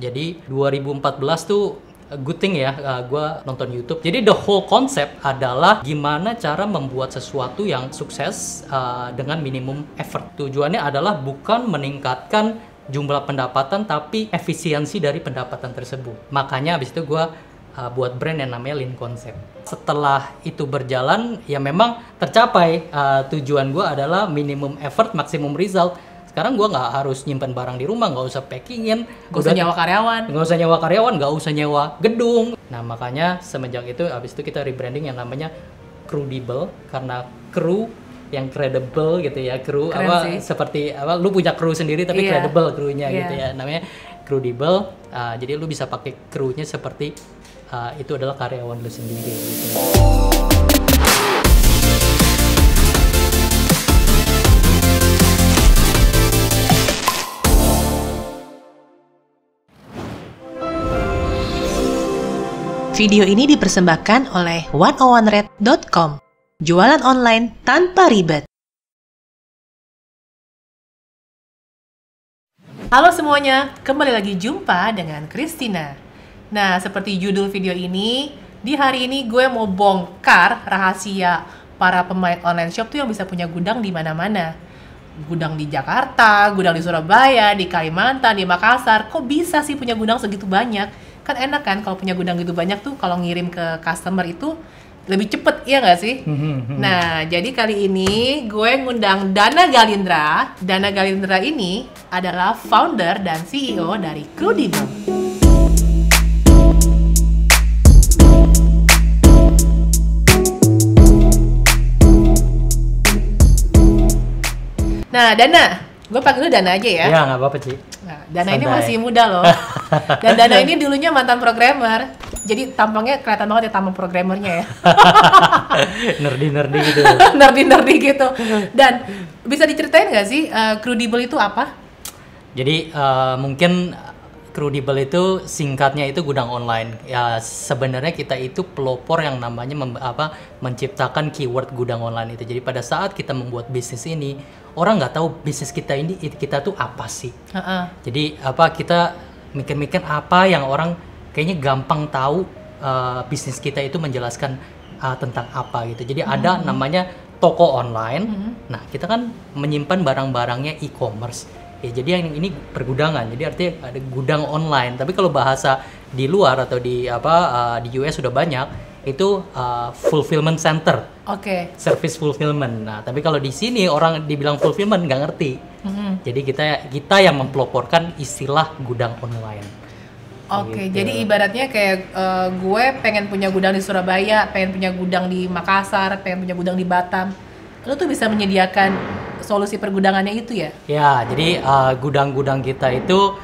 Jadi 2014 tuh good thing ya, gue nonton YouTube. Jadi the whole concept adalah gimana cara membuat sesuatu yang sukses dengan minimum effort. Tujuannya adalah bukan meningkatkan jumlah pendapatan, tapi efisiensi dari pendapatan tersebut. Makanya abis itu gue buat brand yang namanya Lean Concept. Setelah itu berjalan, ya memang tercapai. Tujuan gue adalah minimum effort, maximum result. Sekarang gue nggak harus nyimpen barang di rumah, nggak usah packingin, nggak usah nyewa karyawan, nggak usah nyewa gedung. Nah makanya semenjak itu, abis itu kita rebranding yang namanya Crewdable, karena crew yang credible gitu ya, crew keren apa sih. Seperti apa, lu punya crew sendiri tapi credible crewnya gitu ya, namanya Crewdable. Jadi lu bisa pakai crewnya seperti itu adalah karyawan lu sendiri gitu. Video ini dipersembahkan oleh 101red.com. Jualan online tanpa ribet. Halo semuanya, kembali lagi jumpa dengan Christina. Nah, seperti judul video ini, di hari ini gue mau bongkar rahasia para pemain online shop tuh yang bisa punya gudang di mana-mana. Gudang di Jakarta, gudang di Surabaya, di Kalimantan, di Makassar. Kok bisa sih punya gudang segitu banyak? Kan enak kan kalau punya gudang gitu banyak tuh, kalau ngirim ke customer itu lebih cepet, iya nggak sih? Nah, jadi kali ini gue ngundang Dana Galindra. Dana Galindra ini adalah founder dan CEO dari Crewdable. Nah, Dana, gue panggil lu Dana aja ya. Ya nggak apa-apa Ci. Nah, Dana Santai. ini masih muda loh. Dan Dana ini dulunya mantan programmer. Jadi tampangnya kelihatan banget ya tampang programmernya ya. Nerdy gitu. Nerdy gitu. Dan bisa diceritain nggak sih Crewdable itu apa? Jadi mungkin Crewdable itu singkatnya itu gudang online. Ya sebenarnya kita itu pelopor yang namanya menciptakan keyword gudang online itu. Jadi pada saat kita membuat bisnis ini, orang nggak tahu bisnis kita tuh apa sih. Jadi kita mikir-mikir apa yang orang kayaknya gampang tahu bisnis kita itu menjelaskan tentang apa gitu. Jadi ada namanya toko online. Nah kita kan menyimpan barang-barangnya e-commerce. Ya, jadi yang ini pergudangan, jadi artinya ada gudang online. Tapi kalau bahasa di luar atau di di US sudah banyak itu fulfillment center, service fulfillment. Nah, tapi kalau di sini orang dibilang fulfillment nggak ngerti. Jadi kita yang mempeloporkan istilah gudang online. Gitu. Jadi ibaratnya kayak gue pengen punya gudang di Surabaya, pengen punya gudang di Makassar, pengen punya gudang di Batam. Lo tuh bisa menyediakan solusi pergudangannya itu ya? Ya, jadi gudang-gudang kita itu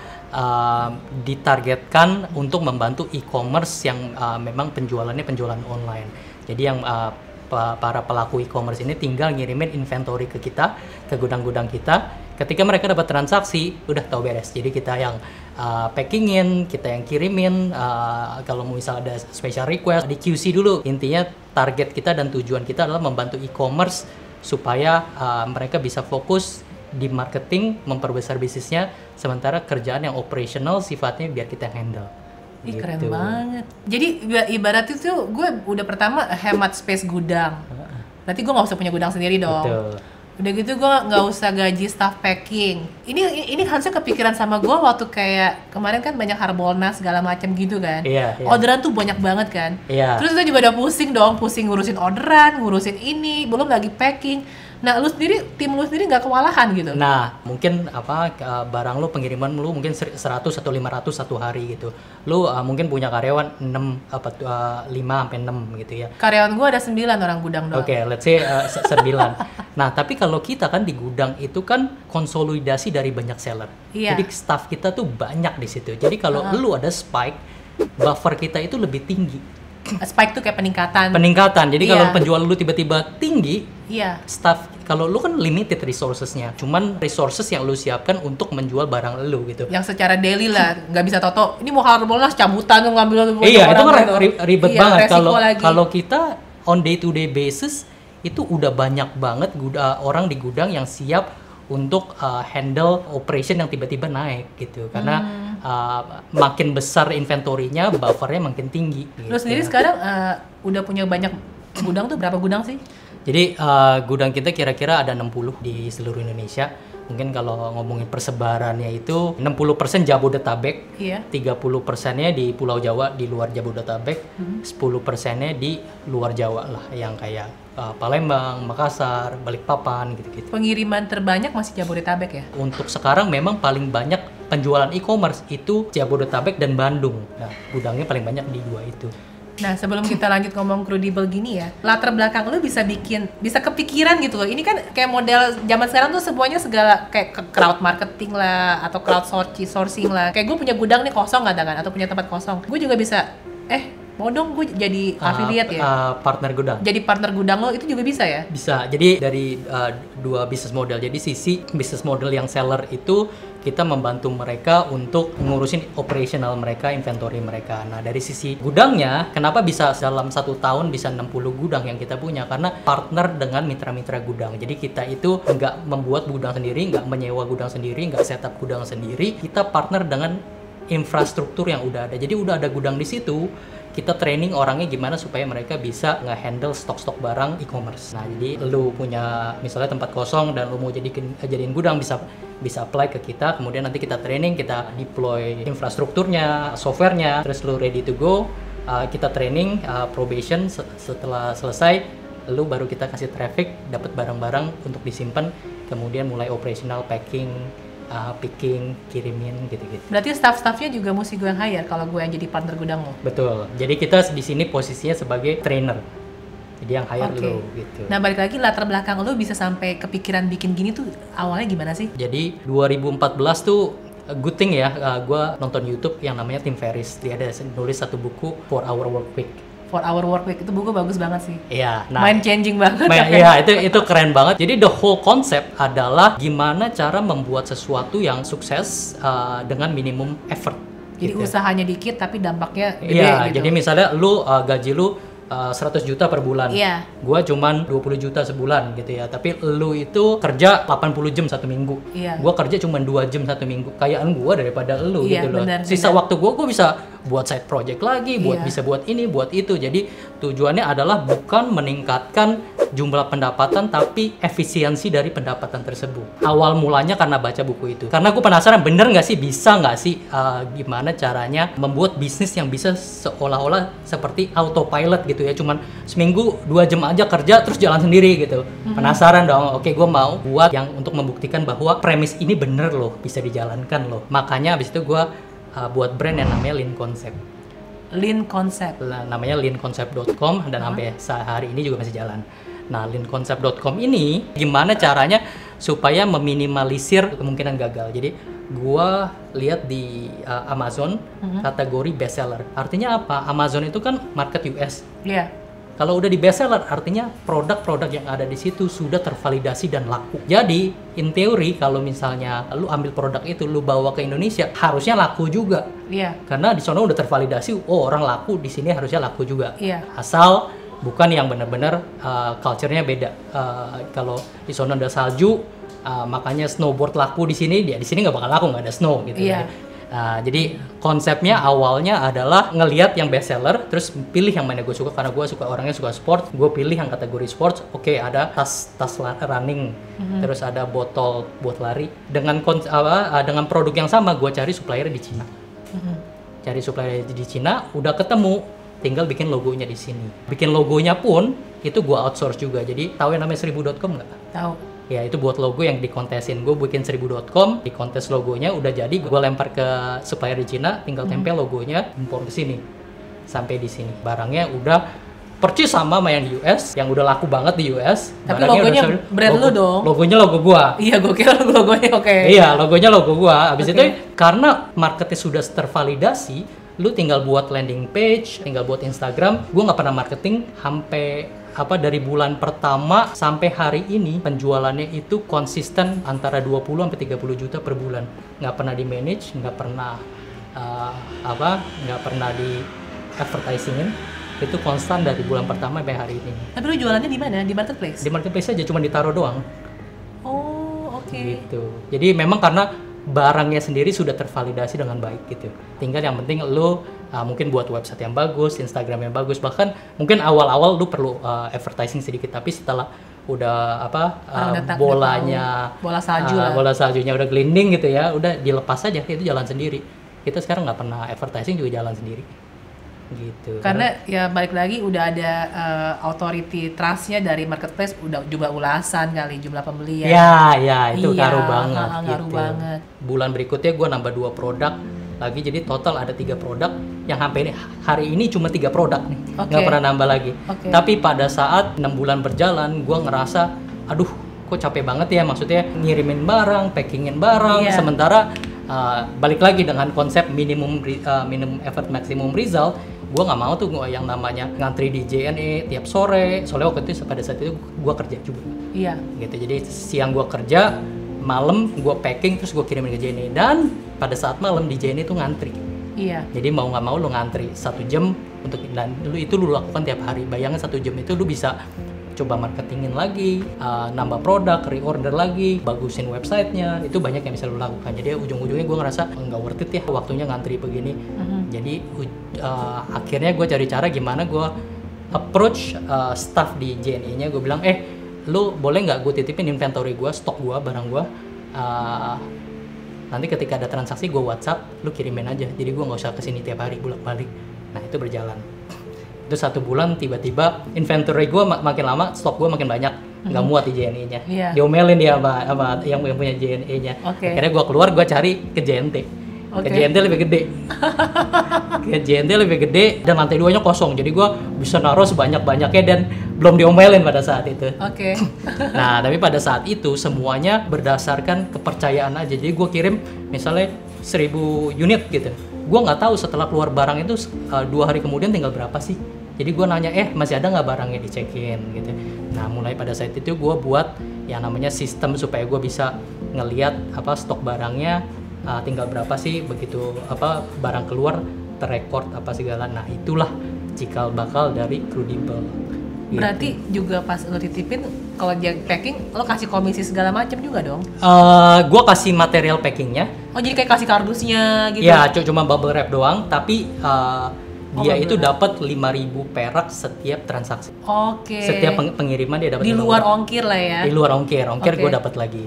ditargetkan untuk membantu e-commerce yang memang penjualannya penjualan online. Jadi yang para pelaku e-commerce ini tinggal ngirimin inventory ke kita, ke gudang-gudang kita. Ketika mereka dapat transaksi, udah tahu beres. Jadi kita yang packingin, kita yang kirimin. Kalau misal ada special request, di QC dulu. Intinya target kita dan tujuan kita adalah membantu e-commerce supaya mereka bisa fokus di marketing, memperbesar bisnisnya, sementara kerjaan yang operational sifatnya biar kita handle. Ih, keren banget. Jadi ibarat itu gue udah pertama hemat space gudang. Berarti gue nggak usah punya gudang sendiri dong. Betul. Udah gitu gue nggak usah gaji staff packing. Ini harusnya kepikiran sama gue waktu kayak kemarin kan banyak Harbolnas segala macam gitu kan. Iya. Orderan tuh banyak banget kan. Iya. Terus kita juga udah pusing ngurusin orderan, ngurusin ini, belum lagi packing. Nah, tim lu sendiri nggak kewalahan gitu? Nah, mungkin barang lu, pengiriman lu mungkin 100 atau 500 satu hari gitu. Lu mungkin punya karyawan 5 sampai 6 gitu ya. Karyawan gua ada 9 orang gudang doang. Oke, let's say 9. Nah, tapi kalau kita kan di gudang itu kan konsolidasi dari banyak seller. Iya. Jadi staff kita tuh banyak di situ. Jadi kalau lu ada spike, buffer kita itu lebih tinggi. Spike tuh kayak peningkatan. Jadi kalau penjualan lu tiba-tiba tinggi, staff, kalau lu kan limited resourcesnya, cuman resources yang lu siapkan untuk menjual barang lu gitu. Yang secara daily lah, nggak bisa toto. Ini mau Harbolnas cabutan tuh ngambil. Iya, itu kan ribet banget. Kalau kita on day to day basis itu udah banyak banget orang di gudang yang siap untuk handle operation yang tiba-tiba naik gitu. Karena makin besar inventory-nya, buffernya makin tinggi. Lu sendiri sekarang udah punya banyak gudang tuh, berapa gudang sih? Jadi gudang kita kira-kira ada 60 di seluruh Indonesia. Mungkin kalau ngomongin persebarannya itu 60% Jabodetabek, 30%-nya di Pulau Jawa di luar Jabodetabek, 10%-nya di luar Jawa lah, yang kayak Palembang, Makassar, Balikpapan gitu-gitu. Pengiriman terbanyak masih Jabodetabek ya? Untuk sekarang memang paling banyak penjualan e-commerce itu Jabodetabek dan Bandung. Nah, gudangnya paling banyak di dua itu. Nah, sebelum kita lanjut ngomong Crudable gini ya, latar belakang lu bisa kepikiran gitu loh. Ini kan kayak model zaman sekarang tuh semuanya segala kayak crowd marketing lah, atau crowd sourcing lah. Kayak gue punya gudang nih kosong kadang-kadang, atau punya tempat kosong. Gue juga bisa, mau dong gue jadi affiliate partner gudang. Jadi partner gudang lo itu juga bisa ya? Bisa. Jadi dari dua bisnis model. Jadi sisi bisnis model yang seller itu kita membantu mereka untuk ngurusin operational mereka, inventory mereka. Nah, dari sisi gudangnya, kenapa bisa dalam 1 tahun bisa 60 gudang yang kita punya? Karena partner dengan mitra-mitra gudang. Jadi kita itu nggak membuat gudang sendiri, nggak menyewa gudang sendiri, nggak setup gudang sendiri. Kita partner dengan infrastruktur yang udah ada. Jadi udah ada gudang di situ. Kita training orangnya gimana supaya mereka bisa nge-handle stok-stok barang e-commerce. Nah, jadi lu punya misalnya tempat kosong dan lu mau jadiin gudang, bisa apply ke kita, kemudian nanti kita training, kita deploy infrastrukturnya, softwarenya, terus lu ready to go, kita training, probation, setelah selesai, lu baru kita kasih traffic, dapat barang-barang untuk disimpan, kemudian mulai operational, packing, picking, kirimin gitu-gitu. Berarti staff-staffnya juga mesti gue yang hire kalau gue yang jadi partner gudang lo? Betul. Jadi kita di sini posisinya sebagai trainer. Jadi yang hire lo gitu. Nah, balik lagi latar belakang lo bisa sampai kepikiran bikin gini tuh awalnya gimana sih? Jadi 2014 tuh good thing ya, gue nonton YouTube yang namanya Tim Ferriss. Dia ada nulis satu buku 4 Hour Work Week. 4 Hour Work Week itu buku bagus banget sih. Iya, mind changing banget. Iya, itu keren banget. Jadi the whole concept adalah gimana cara membuat sesuatu yang sukses dengan minimum effort. Jadi gitu. Usahanya dikit tapi dampaknya gede. Iya, gitu. jadi misalnya lu gaji lu 100 juta per bulan. Iya. Gua cuman 20 juta sebulan gitu ya. Tapi lu itu kerja 80 jam satu minggu. Iya. Gua kerja cuma 2 jam satu minggu. Kayaan gua daripada lu gitu loh. Sisa bener. waktu gua bisa buat side project lagi, bisa buat ini, buat itu. Jadi tujuannya adalah bukan meningkatkan jumlah pendapatan tapi efisiensi dari pendapatan tersebut. Awal mulanya karena baca buku itu. Karena gue penasaran bener nggak sih, bisa nggak sih gimana caranya membuat bisnis yang bisa seolah-olah seperti autopilot gitu ya, cuman seminggu 2 jam aja kerja terus jalan sendiri gitu. Penasaran dong. Oke, gue mau buat yang untuk membuktikan bahwa premis ini bener loh, bisa dijalankan loh. Makanya abis itu gue buat brand yang namanya Lean Concept. Lean Concept. Namanya leanconcept.com dan sampai hari ini juga masih jalan. Nah, leanconcept.com ini gimana caranya supaya meminimalisir kemungkinan gagal. Jadi gua lihat di Amazon kategori bestseller. Artinya apa? Amazon itu kan market US. Iya. Kalau udah di bestseller artinya produk-produk yang ada di situ sudah tervalidasi dan laku. Jadi in teori kalau misalnya lu ambil produk itu lu bawa ke Indonesia harusnya laku juga. Iya. Karena di sana udah tervalidasi, orang laku di sini harusnya laku juga. Iya. Asal bukan yang benar-benar culture-nya beda. Kalau di sana ada salju, makanya snowboard laku di sini nggak bakal laku, nggak ada snow gitu. Iya. Jadi konsepnya awalnya adalah ngelihat yang best seller, terus pilih yang mana gue suka karena gue suka orangnya suka sport, gue pilih yang kategori sports. Oke, ada tas running, terus ada botol buat lari. Dengan produk yang sama, gue cari supplier di Cina. Cari supplier di Cina, udah ketemu, tinggal bikin logonya di sini. Bikin logonya pun itu gue outsource juga. Jadi tahu yang namanya 1000.com nggak? Tahu. Ya, itu buat logo yang dikontesin. Gue bikin 1000.com, dikontes logonya, udah jadi gue lempar ke supplier di Cina, tinggal tempel logonya, impor ke sini. Sampai di sini. Barangnya udah percis sama yang di US, yang udah laku banget di US. Tapi logonya brand lu dong. Logonya logo gua. Iya, gue kira logonya oke. Iya, logonya logo gua. Abis itu karena marketnya sudah tervalidasi, lu tinggal buat landing page, tinggal buat Instagram. Gua nggak pernah marketing sampai dari bulan pertama sampai hari ini penjualannya itu konsisten antara 20 sampai 30 juta per bulan. Nggak pernah di manage, nggak pernah di advertisingin. Itu konstan dari bulan pertama sampai hari ini. Tapi lu jualannya di mana? Di marketplace? Di marketplace aja, cuma ditaruh doang. Oh, oke. Gitu. Jadi memang karena barangnya sendiri sudah tervalidasi dengan baik gitu. Tinggal yang penting lu mungkin buat website yang bagus, Instagram yang bagus, bahkan mungkin awal-awal lu perlu advertising sedikit, tapi setelah udah bolanya bola salju lah. Bola saljunya udah glinding gitu ya, udah dilepas aja, itu jalan sendiri. Kita sekarang nggak pernah advertising juga jalan sendiri gitu. Karena ya balik lagi udah ada authority trust-nya dari marketplace, udah juga ulasan kali jumlah pembeli ya itu ngaruh banget ngaruh gitu. banget. Bulan berikutnya gue nambah 2 produk lagi, jadi total ada 3 produk yang sampai hari ini cuma 3 produk nih, nggak pernah nambah lagi. Tapi pada saat 6 bulan berjalan gue ngerasa aduh kok capek banget ya, maksudnya ngirimin barang, packingin barang, sementara balik lagi dengan konsep minimum effort maximum result. Gue nggak mau tuh yang namanya ngantri di JNE tiap sore, soalnya waktu itu pada saat itu gue kerja juga. Iya. Gitu, jadi siang gue kerja, malam gue packing terus gue kirimin ke JNE, dan pada saat malam di JNE itu ngantri. Iya. Jadi mau nggak mau lu ngantri 1 jam untuk, dan lu lakukan tiap hari. Bayangin 1 jam itu lu bisa coba marketingin lagi, nambah produk, reorder lagi, bagusin websitenya, itu banyak yang bisa lo lakukan. Jadi ujung-ujungnya gue ngerasa nggak worth it ya waktunya ngantri begini. Jadi akhirnya gue cari cara gimana gue approach staff di JNE-nya, gue bilang lu boleh nggak gue titipin inventory gue, stok gue, barang gue, nanti ketika ada transaksi gue WhatsApp, lu kirimin aja, jadi gue nggak usah kesini tiap hari bolak-balik. Nah itu berjalan. Itu 1 bulan tiba-tiba inventory gue makin lama, stok gue makin banyak, nggak muat di JNE-nya. Diomelin dia sama yang punya JNE-nya. Akhirnya gue keluar, gue cari ke JNT. Ke JNT lebih gede. Ke JNT lebih gede dan lantai 2-nya kosong, jadi gue bisa naruh sebanyak-banyaknya dan belum diomelin pada saat itu. Nah tapi pada saat itu semuanya berdasarkan kepercayaan aja. Jadi gue kirim misalnya 1000 unit gitu, gue nggak tahu setelah keluar barang itu 2 hari kemudian tinggal berapa sih. Jadi gue nanya, masih ada nggak barangnya dicekin gitu. Nah mulai pada saat itu gue buat yang namanya sistem supaya gue bisa ngelihat stok barangnya tinggal berapa sih, begitu barang keluar terrekord apa segala. Nah itulah cikal bakal dari Crudable. Gitu. Berarti juga pas lo titipin, kalau dia packing lo kasih komisi segala macam juga dong? Gue kasih material packingnya. Oh jadi kayak kasih kardusnya gitu? Ya cuma bubble wrap doang, tapi dia itu dapat 5.000 perak setiap transaksi. Setiap pengiriman dia dapat. Di luar ongkir lah ya? Di luar ongkir gue dapat lagi.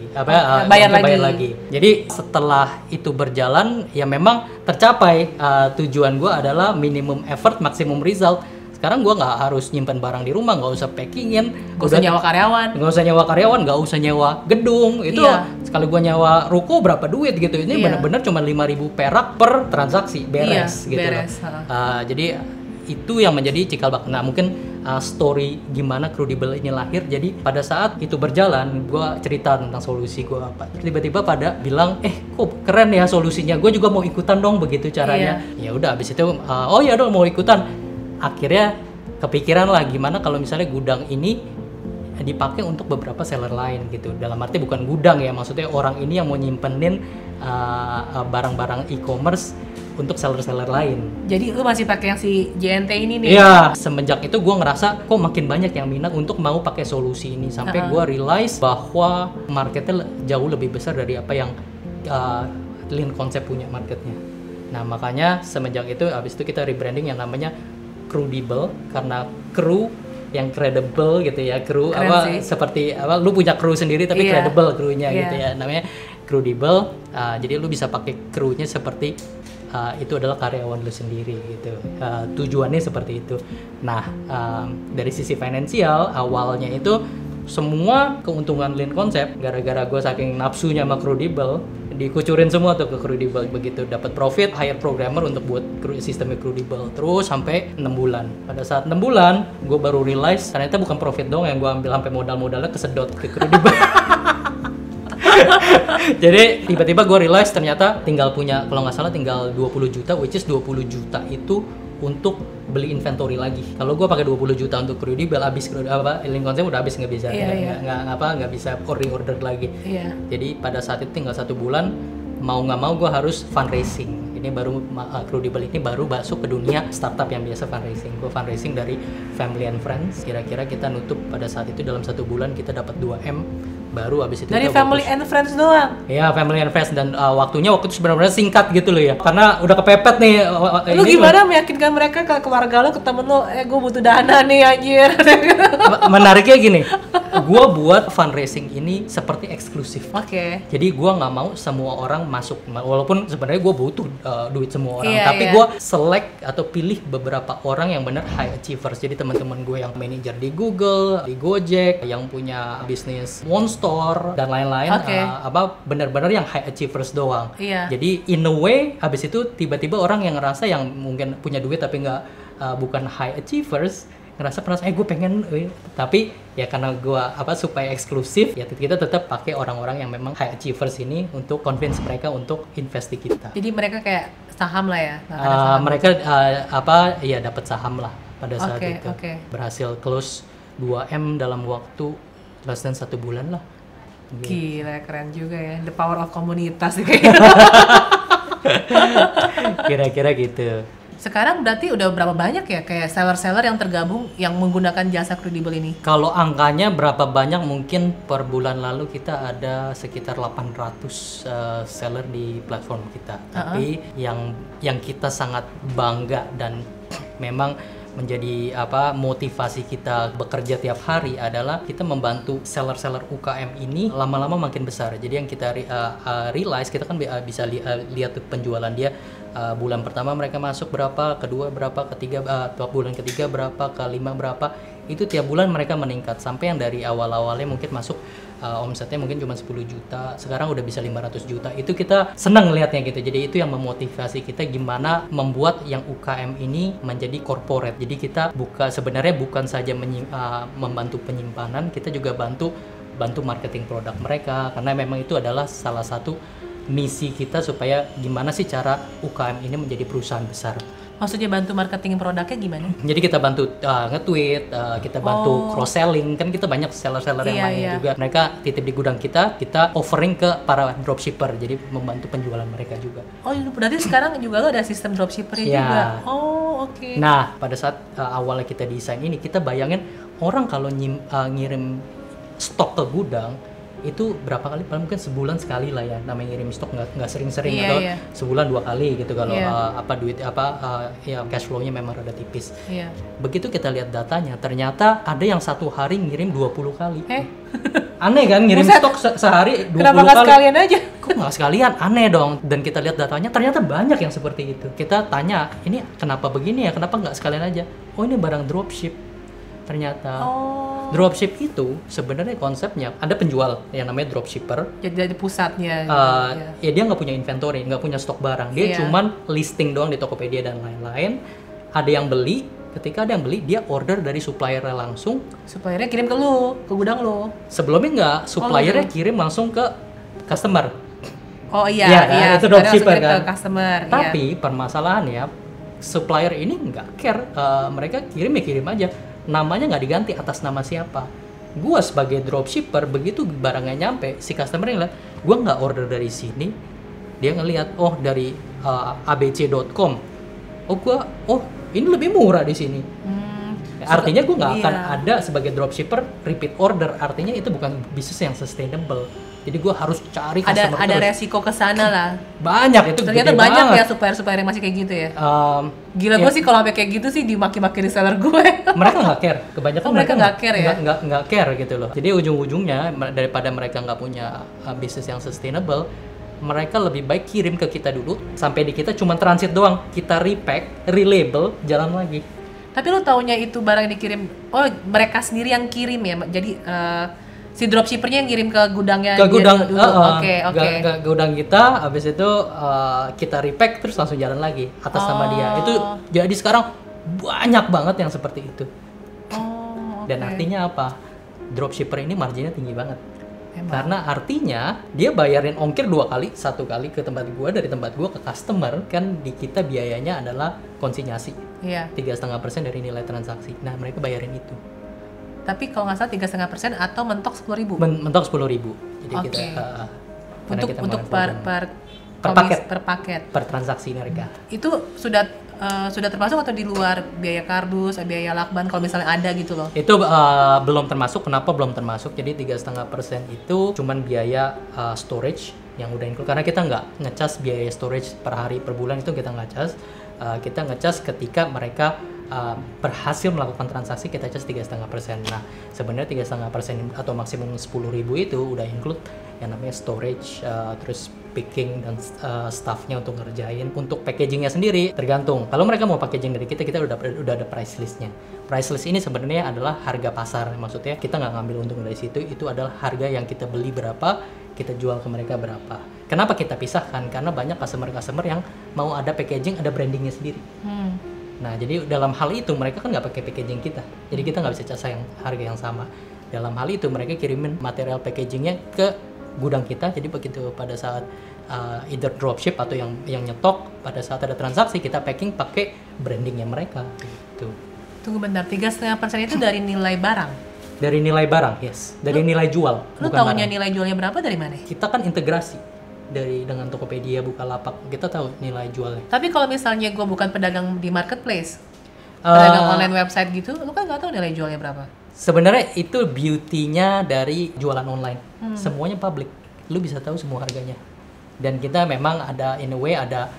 Bayar lagi. Jadi setelah itu berjalan, ya memang tercapai tujuan gue adalah minimum effort, maximum result. Sekarang gue nggak harus nyimpen barang di rumah, nggak usah packingin, nggak usah nyewa karyawan, nggak usah nyewa gedung. Itu sekali gue nyewa ruko berapa duit gitu. Ini benar-benar cuma 5.000 perak per transaksi, beres gitu. Jadi itu yang menjadi cikal bakal. Nah mungkin story gimana Crudable ini lahir. Jadi pada saat itu berjalan, gue cerita tentang solusi gue apa. Tiba-tiba pada bilang, kok keren ya solusinya. Gue juga mau ikutan dong begitu caranya. Ya udah, abis itu, oh ya dong mau ikutan. Akhirnya kepikiran lah gimana kalau misalnya gudang ini dipakai untuk beberapa seller lain gitu. Dalam arti bukan gudang ya, maksudnya orang ini yang mau nyimpenin barang-barang e-commerce untuk seller-seller lain. Jadi lu masih pakai yang si JNT ini nih? Iya, semenjak itu gue ngerasa kok makin banyak yang minat untuk mau pakai solusi ini. Sampai gue realize bahwa marketnya jauh lebih besar dari apa yang Lean Concept punya marketnya. Nah makanya semenjak itu, abis itu kita rebranding yang namanya Crudable, karena kru yang credible gitu ya, kru seperti lu punya kru sendiri tapi credible krunya gitu ya, namanya Crudable. Jadi lu bisa pakai krunya seperti itu adalah karyawan lu sendiri gitu. Tujuannya seperti itu. Nah dari sisi finansial awalnya itu semua keuntungan Lean Concept gara-gara gue saking nafsunya sama Crudable, dikucurin semua tuh ke Crudable. Begitu dapat profit, hire programmer untuk buat sistemnya Crudable terus sampai 6 bulan. Pada saat 6 bulan gue baru realize ternyata bukan profit dong yang gue ambil, sampai modal-modalnya kesedot ke Crudable. Jadi tiba-tiba gue realize ternyata tinggal punya, kalau nggak salah tinggal 20 juta, which is 20 juta itu untuk beli inventory lagi. Kalau gue pakai 20 juta untuk Crudable, habis Lean Concept udah habis, nggak bisa, nggak bisa order lagi. Jadi pada saat itu tinggal 1 bulan, mau nggak mau gue harus fundraising. Ini baru Crudable ini baru masuk ke dunia startup yang biasa fundraising. Gue fundraising dari family and friends. Kira-kira kita nutup pada saat itu dalam 1 bulan kita dapat 2M baru abis itu Dari kita family fokus. and friends doang. Ya, family and friends, dan waktu itu sebenarnya singkat gitu loh ya. Karena udah kepepet nih. Lu gimana meyakinkan mereka ke keluarga lu, ke temen lu, gue butuh dana nih anjir. Menariknya gini, gue buat fundraising ini seperti eksklusif. Oke. Jadi gue nggak mau semua orang masuk, walaupun sebenarnya gue butuh duit semua orang, Iya, tapi iya. gue select atau pilih beberapa orang yang benar high achievers. Jadi teman-teman gue yang manajer di Google, di Gojek, yang punya bisnis Monster dan lain-lain, Oke. benar-benar yang high achievers doang. Iya. Jadi in a way, habis itu tiba-tiba orang yang ngerasa yang mungkin punya duit tapi nggak bukan high achievers, ngerasa penasaran, gue pengen, tapi ya karena gue supaya eksklusif, ya kita tetap pakai orang-orang yang memang high achievers ini untuk convince mereka untuk invest di kita. Jadi mereka kayak saham lah ya. Nah, ada saham. Mereka ya dapat saham lah pada saat Oke, itu. oke. Berhasil close 2M dalam waktu less than 1 bulan lah. Gila, keren juga ya. The power of komunitas nih kayaknya. Kira-kira gitu. Sekarang berarti udah berapa banyak ya kayak seller-seller yang tergabung yang menggunakan jasa Credible ini? Kalau angkanya berapa banyak, mungkin per bulan lalu kita ada sekitar 800 seller di platform kita. Tapi yang kita sangat bangga dan memang menjadi motivasi kita bekerja tiap hari adalah kita membantu seller-seller UKM ini lama-lama makin besar. Jadi yang kita realize, kita kan bisa lihat tuh penjualan dia. Bulan pertama mereka masuk berapa, kedua berapa, ketiga bulan ketiga berapa, kelima berapa, itu tiap bulan mereka meningkat sampai yang dari awal-awalnya mungkin masuk omsetnya mungkin cuma 10 juta, sekarang udah bisa 500 juta. Itu kita senang lihatnya gitu. Jadi itu yang memotivasi kita gimana membuat yang UKM ini menjadi corporate. Jadi kita sebenarnya bukan saja membantu penyimpanan, kita juga bantu marketing produk mereka, karena memang itu adalah salah satu misi kita supaya gimana sih cara UKM ini menjadi perusahaan besar. Maksudnya bantu marketing produknya gimana? Jadi kita bantu nge-tweet, kita bantu cross-selling, kan kita banyak seller-seller yang lainnya juga. Mereka titip di gudang kita offering ke para dropshipper, jadi membantu penjualan mereka juga. Oh, berarti sekarang juga lo ada sistem dropshipper Iya. juga? Oh, oke. Nah, pada saat awalnya kita desain ini, kita bayangin orang kalau ngirim stok ke gudang, itu berapa kali, paling mungkin sebulan sekali lah ya, namanya ngirim stok, nggak sering-sering, atau sebulan 2 kali gitu kalau cash flow-nya memang rada tipis. Begitu kita lihat datanya, ternyata ada yang satu hari ngirim 20 kali. Aneh kan, ngirim stok sehari 20 Kenapa nggak kali. sekalian aja? Kok nggak sekalian? Aneh dong. Dan kita lihat datanya, ternyata banyak yang seperti itu. Kita tanya, ini kenapa begini ya, kenapa nggak sekalian aja? Oh, ini barang dropship ternyata. Dropship itu sebenarnya konsepnya ada penjual yang namanya dropshipper. Jadi pusatnya. Ya dia nggak punya inventory, nggak punya stok barang. Dia cuman listing doang di Tokopedia dan lain-lain. Ada yang beli, ketika ada yang beli dia order dari suppliernya langsung. Suppliernya kirim ke lu, ke gudang lu. Sebelumnya nggak, suppliernya kirim langsung ke customer. Oh iya, itu dropshipper kan. Ke customer. Tapi permasalahannya supplier ini nggak care, mereka kirim aja. Namanya nggak diganti atas nama siapa. Gua sebagai dropshipper, begitu barangnya nyampe, si customer yang lihat, gua nggak order dari sini, dia ngelihat, oh dari abc.com, ini lebih murah di sini. Artinya gue nggak akan ada sebagai dropshipper repeat order, artinya itu bukan bisnis yang sustainable. Jadi gue harus cari customer ada terus. resiko ke sana lah. Banyak itu. Ternyata gede banyak banget. ya supplier yang masih kayak gitu ya. Gila, ya. gue sih kalau sampai kayak gitu sih dimaki-maki reseller gue. Mereka nggak care, kebanyakan mereka nggak care ya. Nggak care gitu loh. Jadi ujung-ujungnya daripada mereka nggak punya bisnis yang sustainable, mereka lebih baik kirim ke kita dulu, sampai di kita cuma transit doang, kita repack, relabel, jalan lagi. Tapi lo taunya itu barang yang dikirim, mereka sendiri yang kirim ya, jadi si dropshippernya yang kirim ke gudangnya ke gudang dulu. Oke. Ke gudang kita, habis itu kita repack terus langsung jalan lagi atas nama dia. Itu jadi sekarang banyak banget yang seperti itu. Dan artinya apa? Dropshipper ini marginnya tinggi banget. Karena artinya dia bayarin ongkir 2 kali, 1 kali ke tempat gua, dari tempat gua ke customer, kan di kita biayanya adalah konsinyasi. 3,5% dari nilai transaksi. Nah, mereka bayarin itu. Tapi kalau nggak salah 3,5% atau mentok 10.000. Mentok 10.000. Jadi kita untuk per paket. per transaksi mereka. Itu sudah sudah termasuk atau di luar biaya kardus, biaya lakban kalau misalnya ada gitu loh? Itu belum termasuk. Kenapa belum termasuk? Jadi 3,5% itu cuman biaya storage yang udah include, karena kita nggak ngecas biaya storage per hari per bulan, itu kita nggak cas. Kita ngecas ketika mereka berhasil melakukan transaksi, kita cas 3,5%. Nah, sebenarnya 3,5% atau maksimum 10.000 itu udah include yang namanya storage, terus picking dan staffnya untuk ngerjain. Untuk packagingnya sendiri tergantung. Kalau mereka mau packaging dari kita udah ada price listnya. Price list ini sebenarnya adalah harga pasar. Maksudnya kita nggak ngambil untung dari situ. Itu adalah harga yang kita beli berapa, kita jual ke mereka berapa. Kenapa kita pisahkan? Karena banyak customer yang mau ada packaging, ada brandingnya sendiri. Nah, jadi dalam hal itu mereka kan nggak pakai packaging kita. Jadi kita nggak bisa cas harga yang sama. Dalam hal itu mereka kirimin material packagingnya ke gudang kita. Jadi begitu pada saat either dropship atau yang nyetok, pada saat ada transaksi kita packing pakai brandingnya mereka gitu. Tunggu bentar, 3,5% itu dari nilai barang? Dari nilai barang, yes. Dari nilai jual. Lu tahunya nilai jualnya berapa dari mana? Kita kan integrasi dengan Tokopedia, Bukalapak, kita tahu nilai jualnya. Tapi kalau misalnya gue bukan pedagang di marketplace, pedagang online website gitu, lu kan nggak tahu nilai jualnya berapa? Sebenarnya itu beauty-nya dari jualan online. Semuanya public. Lu bisa tahu semua harganya. Dan kita memang ada, in a way, ada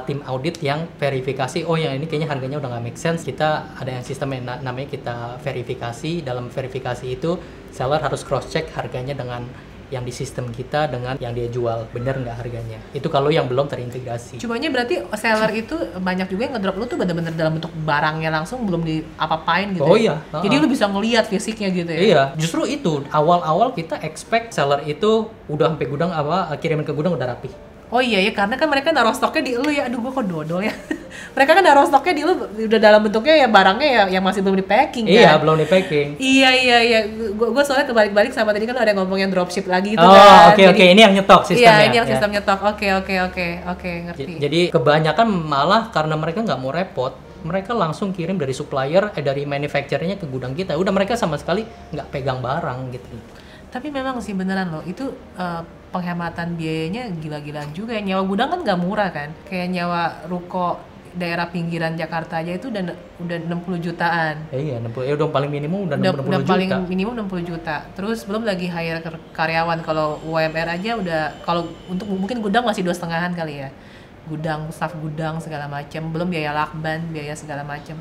tim audit yang verifikasi, oh yang ini kayaknya harganya udah nggak make sense. Kita ada yang sistem yang namanya kita verifikasi. Dalam verifikasi itu, seller harus cross-check harganya dengan yang di sistem kita dengan yang dia jual, bener nggak harganya. Itu kalau yang belum terintegrasi. Cumanya berarti seller itu banyak juga yang ngedrop lu tuh bener-bener dalam bentuk barangnya langsung, belum diapa-apain gitu. Oh iya. Jadi lu bisa ngelihat fisiknya gitu ya. Iya, justru itu awal-awal kita expect seller itu udah sampai gudang kirimin ke gudang udah rapi. Oh iya ya, karena kan mereka naruh stoknya di lu ya. Aduh, gua kok dodol ya. Mereka kan naruh stoknya di lu udah dalam bentuknya ya, barangnya ya yang masih belum di packing kan. Iya, belum di packing. Iya. Gua soalnya kebalik-balik sama tadi kan ada ngomong yang dropship lagi itu kan. Oh, oke. Ini yang nyetok sistemnya. Iya, ini yang sistem nyetok. Oke, ngerti. Jadi kebanyakan malah karena mereka nggak mau repot, mereka langsung kirim dari supplier, dari manufacturer-nya ke gudang kita. Udah mereka sama sekali nggak pegang barang gitu. Tapi memang sih beneran loh, itu penghematan biayanya gila-gilaan juga ya. Nyawa gudang kan nggak murah kan, kayak nyawa ruko daerah pinggiran Jakarta aja itu udah 60 jutaan. Iya, 60. Udah paling minimum udah 60 udah juta. Paling minimum 60 juta. Terus belum lagi hire karyawan. Kalau UMR aja udah, kalau untuk mungkin gudang masih 2,5-an kali ya. Gudang, staff gudang segala macam, belum biaya lakban, biaya segala macam.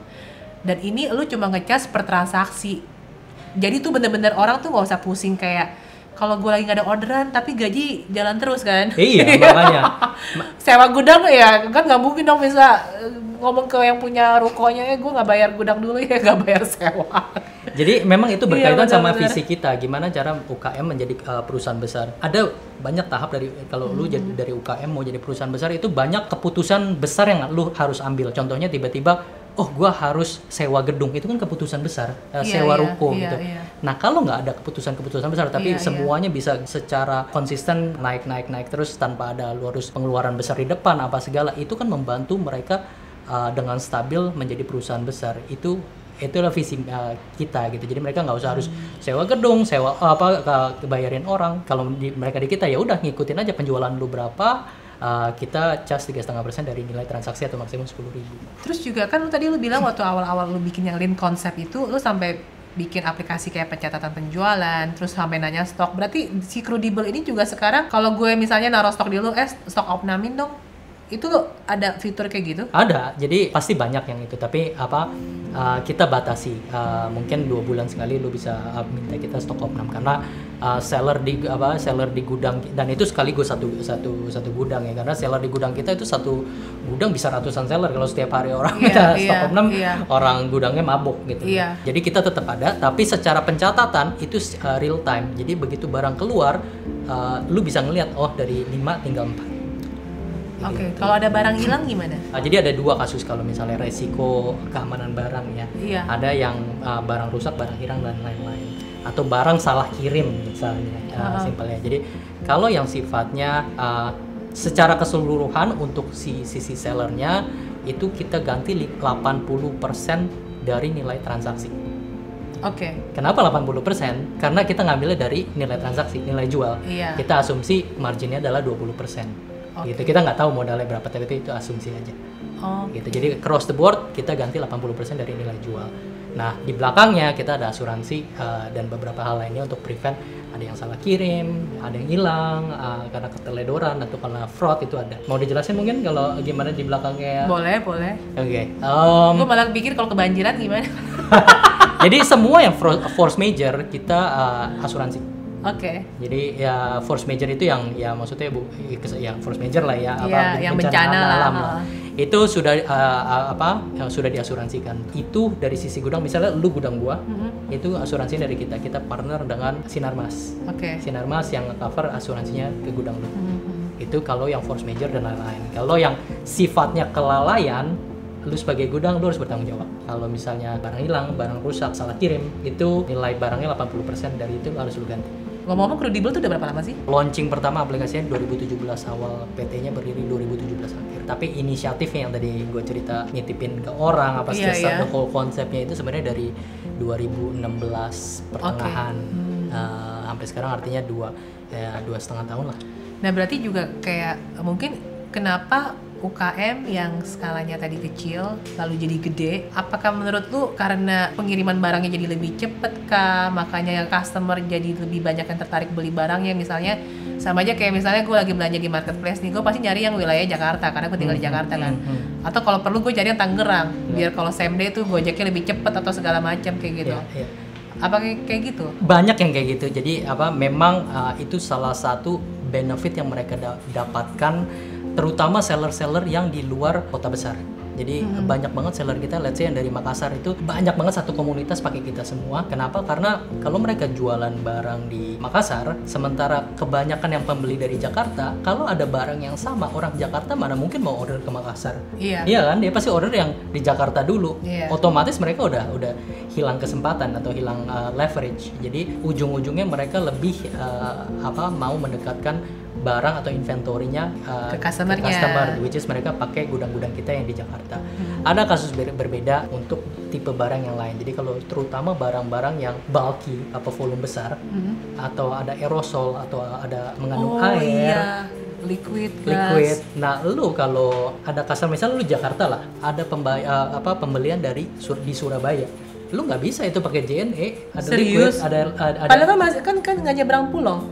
Dan ini lu cuma ngecas per transaksi. Jadi tuh bener-bener orang tuh nggak usah pusing kayak kalau gue lagi nggak ada orderan tapi gaji jalan terus kan. Iya, makanya. Sewa gudang ya kan nggak mungkin dong bisa ngomong ke yang punya rukonya, gue nggak bayar gudang dulu ya, nggak bayar sewa. Jadi memang itu berkaitan sama visi kita, gimana cara UKM menjadi perusahaan besar. Ada banyak tahap dari kalau lu jadi dari UKM mau jadi perusahaan besar, itu banyak keputusan besar yang lu harus ambil. Contohnya tiba-tiba oh gua harus sewa gedung, itu kan keputusan besar, sewa ruko gitu. Nah kalau nggak ada keputusan besar tapi semuanya bisa secara konsisten naik terus tanpa ada lu harus pengeluaran besar di depan apa segala, itu kan membantu mereka dengan stabil menjadi perusahaan besar. Itulah visi kita gitu. Jadi mereka nggak usah harus sewa gedung, sewa bayarin orang. Kalau mereka di kita ya udah ngikutin aja penjualan lu berapa. Kita charge 3,5% dari nilai transaksi atau maksimum 10.000. Terus juga kan tadi lu bilang waktu awal-awal lu bikin yang lean konsep itu, lu sampai bikin aplikasi kayak pencatatan penjualan, terus sampai nanya stok. Berarti si Crudable ini juga sekarang kalau gue misalnya naruh stok di lu, stok opnamin dong. Itu ada fitur kayak gitu? Ada, jadi pasti banyak yang itu. Tapi kita batasi. Mungkin 2 bulan sekali lu bisa minta kita stok opnam karena seller di gudang, dan itu sekaligus satu gudang ya, karena seller di gudang kita itu satu gudang bisa ratusan seller. Kalau setiap hari orang minta stok opnam, orang gudangnya mabuk gitu. Jadi kita tetap ada, tapi secara pencatatan itu real time. Jadi begitu barang keluar, lu bisa ngelihat oh dari 5 tinggal 4. Oke, kalau ada barang hilang gimana? Jadi ada 2 kasus kalau misalnya resiko keamanan barang ya. Ada yang barang rusak, barang hilang dan lain-lain. Atau barang salah kirim misalnya, simpelnya. Jadi kalau yang sifatnya secara keseluruhan untuk sisi sellernya itu kita ganti 80% dari nilai transaksi. Oke. Kenapa 80%? Karena kita ngambilnya dari nilai transaksi, nilai jual. Kita asumsi marginnya adalah 20%. Gitu. Kita nggak tahu modalnya berapa, tapi itu asumsi aja. Gitu. Jadi across the board kita ganti 80% dari nilai jual. Nah, di belakangnya kita ada asuransi dan beberapa hal lainnya untuk prevent ada yang salah kirim, ada yang hilang karena keteledoran atau karena fraud, itu ada. Mau dijelasin mungkin kalau gimana di belakangnya? Boleh. Oke. Gue malah pikir kalau kebanjiran gimana? Jadi semua yang force major kita asuransi. Oke. Jadi ya force major itu yang ya maksudnya yang force major lah ya, yang bencana alam lah. Itu sudah yang sudah diasuransikan. Itu dari sisi gudang, misalnya lu gudang gua, itu asuransi dari kita partner dengan Sinarmas. Sinarmas yang cover asuransinya ke gudang lu. Itu kalau yang force major dan lain-lain. Kalau yang sifatnya kelalaian, lu sebagai gudang lu harus bertanggung jawab. Kalau misalnya barang hilang, barang rusak, salah kirim, itu nilai barangnya 80% dari itu harus lu ganti. Ngomong-ngomong, Crudibel tuh udah berapa lama sih? Launching pertama aplikasinya 2017 awal, PT-nya berdiri 2017 akhir. Tapi inisiatifnya yang tadi gue cerita nitipin ke orang, the whole konsepnya itu sebenarnya dari 2016 pertengahan. Sampai sekarang artinya 2,5 tahun lah. Nah, berarti juga kayak mungkin kenapa UKM yang skalanya tadi kecil lalu jadi gede, apakah menurut lu karena pengiriman barangnya jadi lebih cepet kah, makanya yang customer jadi lebih banyak yang tertarik beli barangnya? Misalnya sama aja kayak misalnya gue lagi belanja di marketplace nih, gue pasti nyari yang wilayah Jakarta karena gue tinggal di Jakarta kan. Atau kalau perlu gue cari yang Tangerang biar kalau same day tuh Gojeknya lebih cepet atau segala macam kayak gitu. Apa kayak gitu? Banyak yang kayak gitu. Jadi memang itu salah satu benefit yang mereka dapatkan, terutama seller-seller yang di luar kota besar. Jadi banyak banget seller kita, let's say yang dari Makassar itu banyak banget satu komunitas pakai kita semua. Kenapa? Karena kalau mereka jualan barang di Makassar, sementara kebanyakan yang pembeli dari Jakarta, kalau ada barang yang sama, orang Jakarta mana mungkin mau order ke Makassar? Iya kan? Dia pasti order yang di Jakarta dulu. Otomatis mereka udah hilang kesempatan atau hilang leverage. Jadi ujung-ujungnya mereka lebih mau mendekatkan barang atau inventorinya ke customer, which is mereka pakai gudang-gudang kita yang di Jakarta. Ada kasus berbeda untuk tipe barang yang lain. Jadi kalau terutama barang-barang yang bulky, volume besar, atau ada aerosol atau ada mengandung air, liquid. Nah, lu kalau ada customer, misalnya lu Jakarta lah, ada pembelian dari di Surabaya, lu nggak bisa itu pakai JNE, ada serius? liquid, ada padahal kan nggak nyebrang pulau.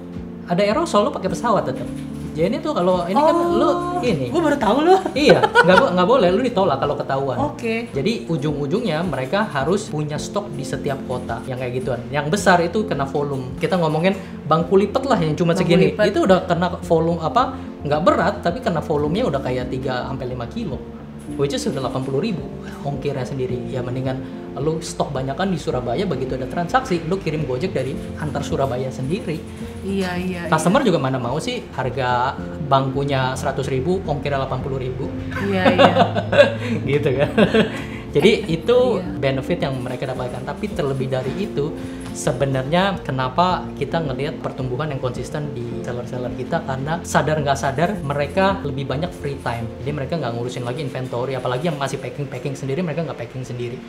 Ada aerosol, lu pakai pesawat tetap. Jadi itu kalau ini kan lu ini. Gue baru tahu lu. Iya, nggak boleh, lu ditolak kalau ketahuan. Oke. Jadi ujung-ujungnya mereka harus punya stok di setiap kota yang kayak gituan. Yang besar itu kena volume. Kita ngomongin bangku lipat lah yang cuma segini. Itu udah kena volume nggak berat tapi kena volumenya udah kayak 3-5 kilo. Which is sudah 80.000 ongkirnya sendiri. Ya mendingan lu stok banyakan di Surabaya, begitu ada transaksi lu kirim Gojek dari antar Surabaya sendiri. Iya. Customer juga mana mau sih harga bangkunya 100.000 ongkirnya 80.000. Iya. Gitu kan. Jadi itu benefit yang mereka dapatkan. Tapi terlebih dari itu, sebenarnya kenapa kita ngelihat pertumbuhan yang konsisten di seller-seller kita, karena sadar nggak sadar mereka lebih banyak free time. Jadi mereka nggak ngurusin lagi inventory, apalagi yang masih packing sendiri, mereka nggak packing sendiri.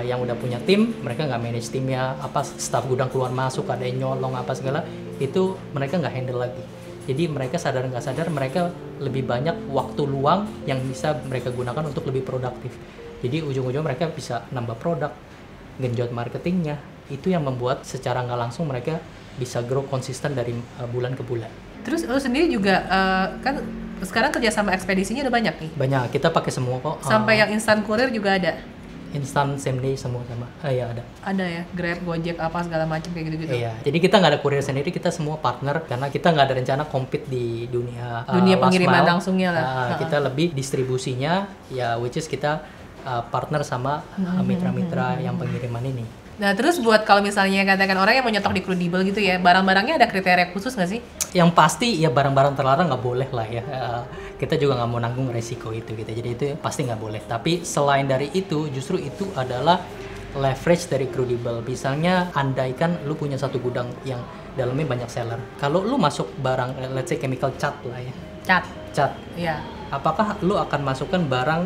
Yang udah punya tim, mereka nggak manage timnya, staff gudang keluar masuk, ada yang nyolong segala, itu mereka nggak handle lagi. Jadi mereka sadar nggak sadar mereka lebih banyak waktu luang yang bisa mereka gunakan untuk lebih produktif. Jadi ujung-ujungnya mereka bisa nambah produk, genjot marketingnya. Itu yang membuat secara nggak langsung mereka bisa grow konsisten dari bulan ke bulan. Terus lo sendiri juga kan sekarang kerja sama ekspedisinya udah banyak nih? Banyak, kita pakai semua kok. Sampai yang instan kurir juga ada? Instan same day semua sama. Iya ada. Ada ya, Grab, Gojek segala macam kayak gitu-gitu. Iya. Jadi kita nggak ada kurir sendiri, kita semua partner karena kita nggak ada rencana compete di dunia pengiriman langsungnya lah. Kita lebih distribusinya ya, which is kita partner sama mitra-mitra yang pengiriman ini. Nah terus buat kalau misalnya katakan orang yang mau nyetok di Crudibel gitu ya, barang-barangnya ada kriteria khusus nggak sih? Yang pasti ya barang-barang terlarang nggak boleh lah ya. Kita juga nggak mau nanggung resiko itu gitu. Jadi itu pasti nggak boleh. Tapi selain dari itu, justru itu adalah leverage dari Crudibel. Misalnya andaikan lu punya satu gudang yang dalamnya banyak seller. Kalau lu masuk barang, let's say chemical cat lah ya. Cat. Iya. Apakah lu akan masukkan barang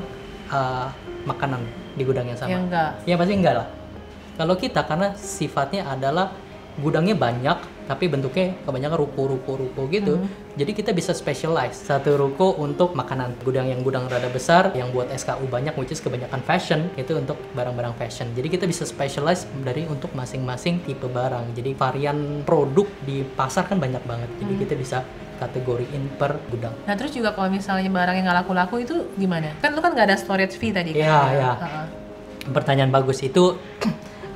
makanan di gudang yang sama? Ya enggak. Ya pasti enggak lah. Kalau kita karena sifatnya adalah gudangnya banyak, tapi bentuknya kebanyakan ruko gitu. Jadi kita bisa specialize satu ruko untuk makanan, gudang rada besar yang buat SKU banyak, which is kebanyakan fashion, itu untuk barang-barang fashion. Jadi kita bisa specialize dari untuk masing-masing tipe barang. Jadi varian produk di pasar kan banyak banget. Jadi kita bisa kategoriin per gudang. Nah terus juga kalau misalnya barang yang nggak laku-laku itu gimana? Kan lu kan nggak ada storage fee tadi kan? Iya. Pertanyaan bagus itu.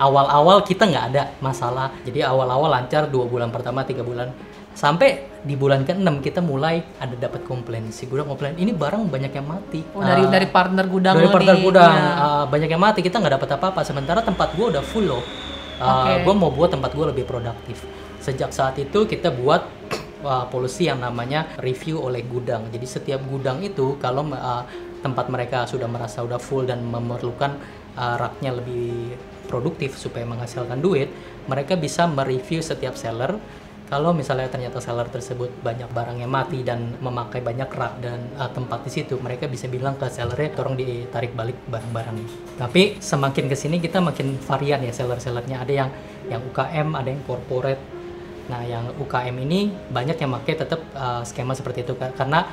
Awal-awal kita nggak ada masalah, jadi awal-awal lancar 2 bulan pertama, 3 bulan, sampai di bulan ke-6 kita mulai ada dapat komplain, si gudang komplain, ini barang banyak yang mati. Oh, dari partner gudang dari lo partner nih. gudang, Ya. banyak yang mati, kita nggak dapat apa-apa, sementara tempat gua udah full loh. Gua mau buat tempat gua lebih produktif. Sejak saat itu kita buat policy yang namanya review oleh gudang. Jadi setiap gudang itu kalau tempat mereka sudah merasa udah full dan memerlukan raknya lebih produktif supaya menghasilkan duit, mereka bisa mereview setiap seller. Kalau misalnya ternyata seller tersebut banyak barang yang mati dan memakai banyak rak dan tempat di situ, mereka bisa bilang ke sellernya tolong ditarik balik barang-barangnya. Tapi semakin kesini kita makin varian ya seller-sellernya, ada yang UKM, ada yang corporate. Nah yang UKM ini banyak yang pakai tetap skema seperti itu karena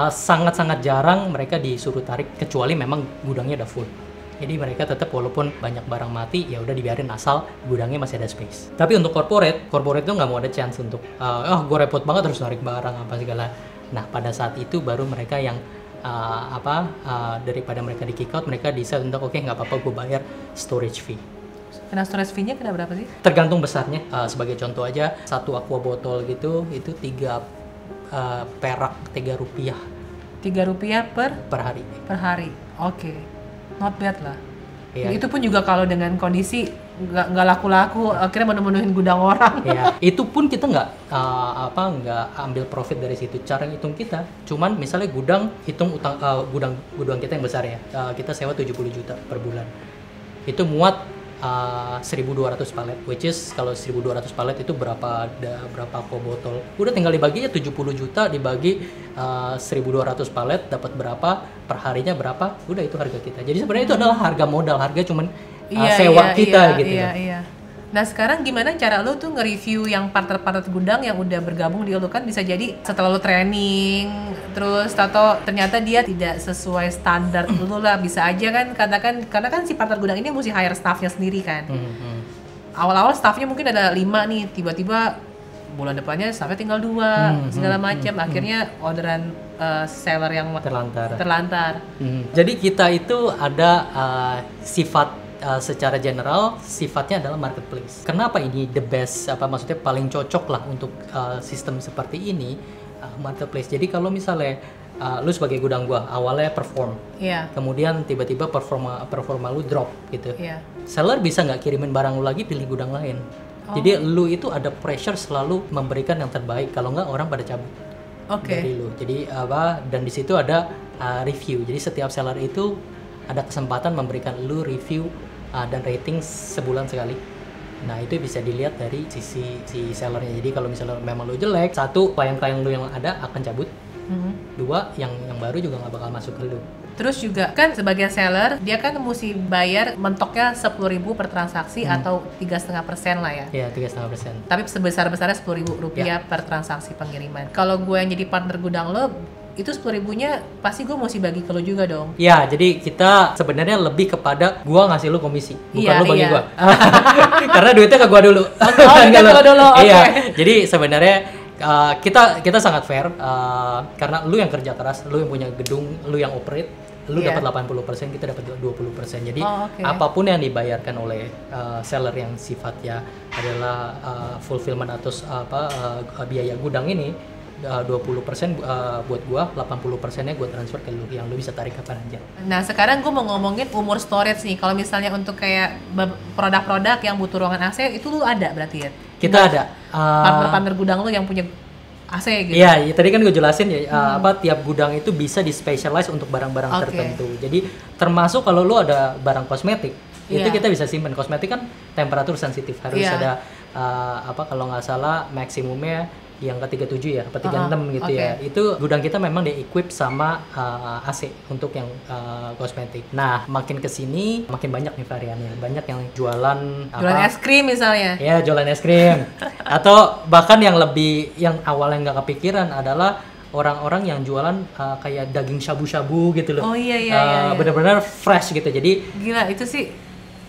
sangat-sangat jarang mereka disuruh tarik kecuali memang gudangnya udah full. Jadi mereka tetap walaupun banyak barang mati ya udah dibiarin asal gudangnya masih ada space. Tapi untuk corporate tuh nggak mau ada chance untuk gue repot banget harus narik barang apa segala. Nah pada saat itu baru mereka yang daripada mereka di kick out, mereka decide untuk oke, nggak apa-apa gue bayar storage fee. Kena storage fee-nya kena berapa sih? Tergantung besarnya. Sebagai contoh aja, satu aqua botol gitu itu 3 perak, 3 rupiah. 3 rupiah per hari. Per hari. Oke. Not bad lah. Iya. Itu pun juga kalau dengan kondisi nggak laku-laku, akhirnya menuhin gudang orang. Ya, itu pun kita nggak ambil profit dari situ. Cara ngitung kita, cuman misalnya gudang hitung utang gudang kita yang besar ya, kita sewa 70 juta per bulan. Itu muat 1.200 palet, which is kalau 1.200 palet itu berapa aqua botol. Udah tinggal dibagi ya 70 juta dibagi 1.200 palet dapat berapa, perharinya berapa, udah itu harga kita. Jadi sebenarnya itu adalah harga modal, harga cuman sewa kita gitu. Iya. Nah sekarang gimana cara lu tuh nge-review yang partner-partner gudang yang udah bergabung di lu? Kan bisa jadi setelah lu training terus atau ternyata dia tidak sesuai standar lu lah, bisa aja kan katakan, karena kan si partner gudang ini mesti hire staffnya sendiri kan. Awal-awal staffnya mungkin ada 5 nih, tiba-tiba bulan depannya staffnya tinggal 2 segala macam, akhirnya orderan seller yang terlantar. Jadi kita itu ada sifat secara general sifatnya adalah marketplace. Kenapa ini the best? Maksudnya paling cocok lah untuk sistem seperti ini, marketplace. Jadi kalau misalnya lu sebagai gudang gua awalnya perform, kemudian tiba-tiba performa lu drop gitu, seller bisa nggak kirimin barang lu lagi, pilih gudang lain. Jadi lu itu ada pressure selalu memberikan yang terbaik, kalau nggak orang pada cabut dari lu. Jadi dan di situ ada review. Jadi setiap seller itu ada kesempatan memberikan lu review dan rating sebulan sekali. Nah itu bisa dilihat dari sisi si sellernya. Jadi kalau misalnya memang lu jelek, 1, klien-klien lu yang ada akan cabut. 2, yang baru juga nggak bakal masuk ke lu. Terus juga kan sebagai seller dia kan mesti bayar mentoknya 10.000 per transaksi atau 3,5% lah ya. Iya 3,5%. Tapi sebesar-besarnya 10.000 rupiah per transaksi pengiriman. Kalau gue yang jadi partner gudang lo, itu 10.000-nya pasti gue mesti bagi ke lo juga dong. Ya, jadi kita sebenarnya lebih kepada gue ngasih lo komisi, bukan lo bagi gue. Karena duitnya ke gue dulu. Duitnya ke lo dulu. Iya. Jadi sebenarnya kita sangat fair karena lu yang kerja keras, lu yang punya gedung, lu yang operate, lu dapat 80%, kita dapat 20%. Jadi apapun yang dibayarkan oleh seller yang sifatnya adalah fulfillment atau biaya gudang ini, 20% buat gua, 80%-nya gua transfer ke lu, yang lu bisa tarik kapan aja. Nah sekarang gua mau ngomongin umur storage nih. Kalau misalnya untuk kayak produk-produk yang butuh ruangan AC, itu lu ada berarti ya? Kita ada partner-partner gudang lu yang punya AC gitu? Iya, tadi kan gue jelasin ya, tiap gudang itu bisa di-specialize untuk barang-barang tertentu. Jadi termasuk kalau lu ada barang kosmetik, itu kita bisa simpan. Kosmetik kan temperatur sensitif, harus ada kalau nggak salah maksimumnya yang ke-37 ya, apa 36 gitu oke. ya. Itu gudang kita memang di-equip sama AC untuk yang kosmetik. Nah, makin kesini makin banyak nih variannya. Banyak yang jualan Jualan es krim misalnya. Ya, jualan es krim. Atau bahkan yang awalnya nggak kepikiran adalah orang-orang yang jualan kayak daging shabu-shabu gitu loh. Oh iya. Benar-benar fresh gitu. Jadi Gila, itu sih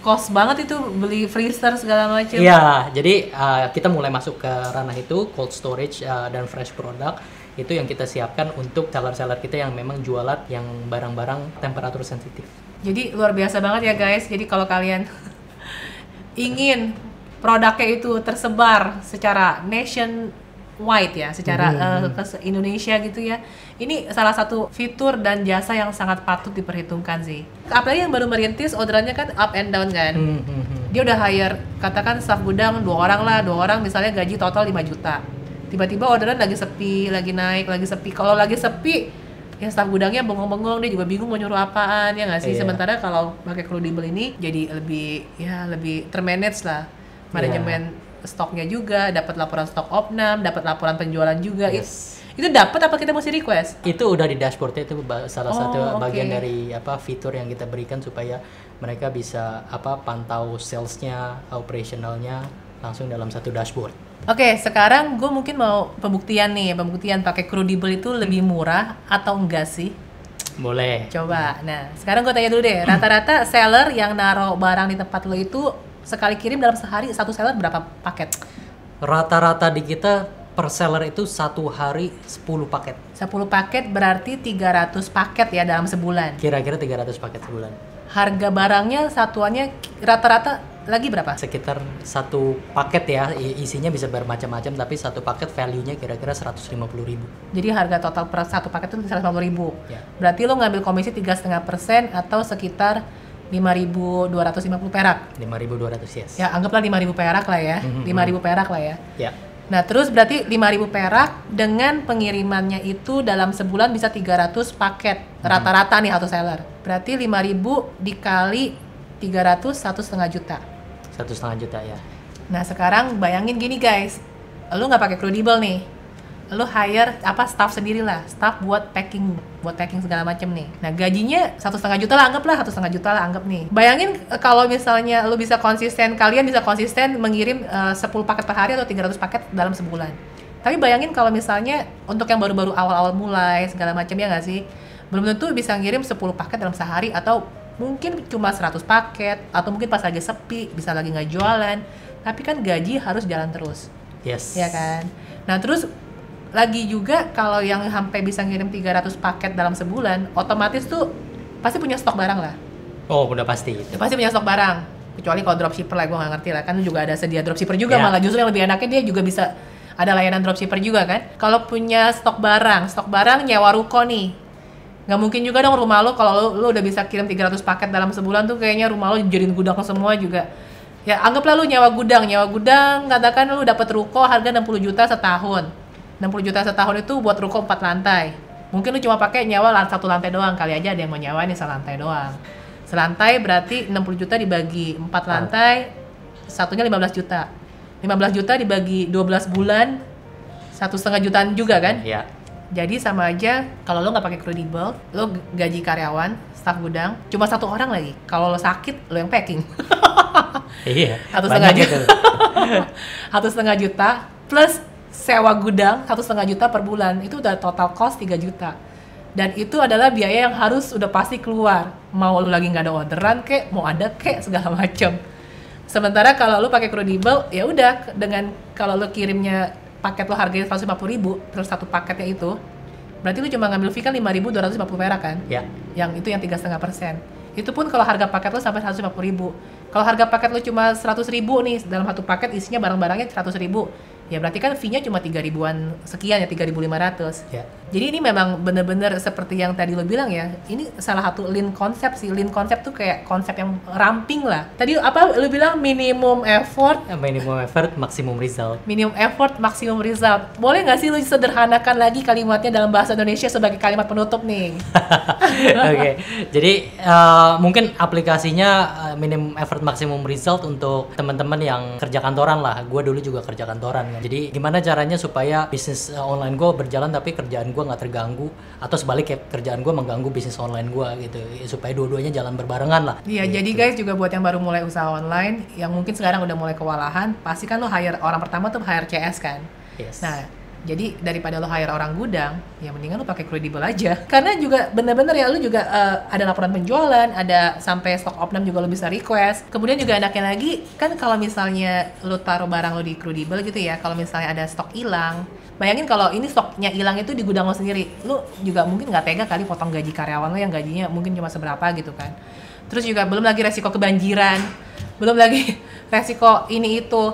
cost banget itu beli freezer segala macam. iya, jadi kita mulai masuk ke ranah itu, cold storage dan fresh product. Itu yang kita siapkan untuk seller-seller kita yang memang jualan yang barang-barang temperatur sensitif. Jadi luar biasa banget ya guys. Jadi kalau kalian ingin produknya itu tersebar secara nationwide ya, secara ke Indonesia gitu ya. Ini salah satu fitur dan jasa yang sangat patut diperhitungkan sih. Apalagi yang baru merintis, orderannya kan up and down kan. Dia udah hire, katakan staff gudang 2 orang misalnya gaji total 5 juta. Tiba-tiba orderan lagi sepi, lagi naik, lagi sepi. Kalau lagi sepi, ya staff gudangnya bengong-bengong, dia juga bingung mau nyuruh apaan, ya nggak sih? Iya. Sementara kalau pakai Crudable ini jadi lebih termanage lah. Manajemen stoknya juga, dapat laporan stok opnam, dapat laporan penjualan juga. Yes. Itu dapat apa kita mesti request? Itu udah di dashboardnya, itu salah satu oke. bagian dari fitur yang kita berikan supaya mereka bisa pantau salesnya, operationalnya langsung dalam satu dashboard. Oke, sekarang gue mungkin mau pembuktian pakai Crudable itu lebih murah atau enggak sih? Boleh. Coba. Nah, sekarang gue tanya dulu deh, rata-rata seller yang naruh barang di tempat lo itu sekali kirim dalam sehari satu seller berapa paket? Rata-rata di kita per seller itu satu hari 10 paket. 10 paket berarti 300 paket ya dalam sebulan. Kira-kira 300 paket sebulan. Harga barangnya satuannya rata-rata lagi berapa? Sekitar satu paket ya, isinya bisa bermacam-macam, tapi satu paket value-nya kira-kira 150.000. Jadi harga total per satu paket itu 150.000. Ya. Berarti lo ngambil komisi 3,5% atau sekitar 5.250 perak. 5.200 yes. Ya, anggaplah 5.000 perak lah ya. 5.000 perak lah ya. Ya. Nah, terus berarti 5.000 perak dengan pengirimannya itu dalam sebulan bisa 300 paket. Rata-rata nih satu seller. Berarti 5.000 dikali 300, 1,5 juta. 1,5 juta ya. Nah, sekarang bayangin gini guys. Lu nggak pakai Crudable nih. Lu hire staff sendiri lah, staff buat packing segala macem nih. Nah, gajinya 1,5 juta lah, anggaplah 1,5 juta lah anggap nih. Bayangin kalau misalnya lu kalian bisa konsisten mengirim 10 paket per hari atau 300 paket dalam sebulan. Tapi bayangin kalau misalnya untuk yang baru-baru awal-awal mulai segala macam, ya nggak sih? Belum tentu bisa ngirim 10 paket dalam sehari, atau mungkin cuma 100 paket, atau mungkin pas lagi sepi, bisa lagi nggak jualan. Tapi kan gaji harus jalan terus. Yes. Ya kan? Nah, terus lagi juga kalau yang sampai bisa ngirim 300 paket dalam sebulan, otomatis tuh pasti punya stok barang lah. Oh, udah pasti. Ya, pasti punya stok barang. Kecuali kalau dropshipper lah, gue nggak ngerti lah. Kan juga ada sedia dropshipper juga, Ya. malah justru yang lebih enaknya dia juga bisa ada layanan dropshipper juga kan. Kalau punya stok barang nyewa ruko nih. Nggak mungkin juga dong rumah lo, kalau lo udah bisa kirim 300 paket dalam sebulan tuh kayaknya rumah lo jadiin gudang semua juga. Ya anggaplah lo nyewa gudang, katakan lo dapat ruko harga 60 juta setahun. 60 juta setahun itu buat ruko 4 lantai. Mungkin lu cuma pakai nyawa satu lantai doang, kali aja ada yang mau nyawa ini selantai doang. Selantai berarti 60 juta dibagi 4 lantai, satunya 15 juta. 15 juta dibagi 12 bulan, 1,5 jutaan juga kan? Ya. Jadi sama aja kalau lo nggak pakai Crudable, lo gaji karyawan, staf gudang, cuma 1 orang lagi. Kalau lo sakit, lo yang packing. Iya. 1,5 banyak juta. itu. 1,5 juta plus sewa gudang 1,5 juta per bulan, itu udah total cost 3 juta. Dan itu adalah biaya yang harus udah pasti keluar. Mau lu lagi nggak ada orderan kek, mau ada kek, segala macam. Sementara kalau lu pakai Crudable, ya udah, dengan kalau lu kirimnya paket lo harganya 150.000 terus satu paketnya itu, berarti lu cuma ngambil fee kan 5.250 perak kan? Ya. Yang itu yang 3,5%. Itu pun kalau harga paket lo sampai 150.000. Kalau harga paket lo cuma 100.000 nih, dalam satu paket isinya barang-barangnya 100.000, ya berarti kan fee-nya cuma 3.000-an sekian ya, 3.500. Ya. Jadi ini memang bener-bener seperti yang tadi lo bilang ya, ini salah satu lean konsep sih. Lean konsep tuh kayak konsep yang ramping lah. Tadi apa lo bilang? Minimum effort, Minimum effort, maximum result. maximum result. Boleh nggak sih lo sederhanakan lagi kalimatnya dalam bahasa Indonesia sebagai kalimat penutup nih? Oke. Jadi mungkin aplikasinya minimum effort, maximum result untuk teman-teman yang kerja kantoran lah. Gue dulu juga kerja kantoran semuanya. Jadi gimana caranya supaya bisnis online gue berjalan tapi kerjaan gue nggak terganggu, atau sebaliknya kerjaan gue mengganggu bisnis online gue gitu, supaya dua-duanya jalan berbarengan lah. Iya, gitu. jadi guys juga buat yang baru mulai usaha online, yang mungkin sekarang udah mulai kewalahan, pasti kan lo hire orang pertama tuh hire CS kan. Yes. Nah, jadi daripada lo hire orang gudang, ya mendingan lo pakai Crudable aja. Karena juga bener-bener ya lo juga ada laporan penjualan, ada sampai stok opnam juga lo bisa request. Kemudian juga enaknya lagi, kan kalau misalnya lo taruh barang lo di Crudable gitu ya, kalau misalnya ada stok hilang, bayangin kalau ini stoknya hilang itu di gudang lo sendiri, lo juga mungkin nggak tega kali potong gaji karyawan lo yang gajinya mungkin cuma seberapa gitu kan. Terus juga belum lagi resiko kebanjiran, belum lagi resiko ini itu,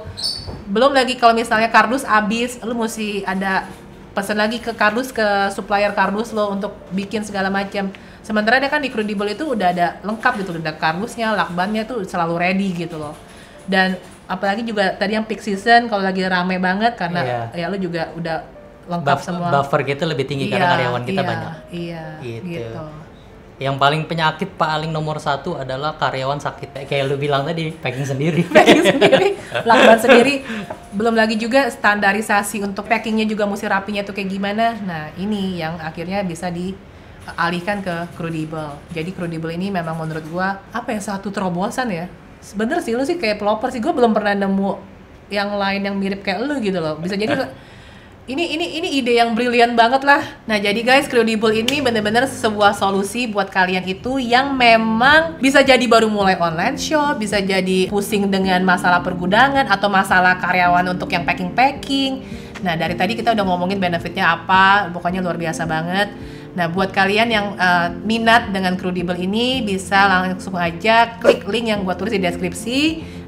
belum lagi kalau misalnya kardus habis, lu mesti ada pesan lagi ke kardus, ke supplier kardus lo untuk bikin segala macam. Sementara dia kan di Crudable itu udah ada lengkap gitu, udah kardusnya, lakbannya tuh selalu ready gitu loh. Dan apalagi juga tadi yang peak season kalau lagi rame banget karena ya lu juga udah lengkap semua. Buffer kita lebih tinggi karena karyawan kita banyak. Iya, gitu. Yang paling penyakit paling nomor 1 adalah karyawan sakit. Kayak lu bilang tadi, packing sendiri. Packing sendiri, lakban sendiri. Belum lagi juga standarisasi untuk packingnya juga mesti rapinya tuh kayak gimana. Nah ini yang akhirnya bisa dialihkan ke Crudable. Jadi Crudable ini memang menurut gua apa ya, satu terobosan ya. Sebenernya sih lu sih kayak pelopor sih, gua belum pernah nemu yang lain yang mirip kayak lu gitu loh. Bisa jadi ini ide yang brilian banget lah. Nah jadi guys, Crudable ini bener-bener sebuah solusi buat kalian itu yang memang bisa jadi baru mulai online shop, bisa jadi pusing dengan masalah pergudangan atau masalah karyawan untuk yang packing. Nah dari tadi kita udah ngomongin benefitnya apa, pokoknya luar biasa banget. Nah buat kalian yang minat dengan Crudable ini, bisa langsung aja klik link yang gue tulis di deskripsi.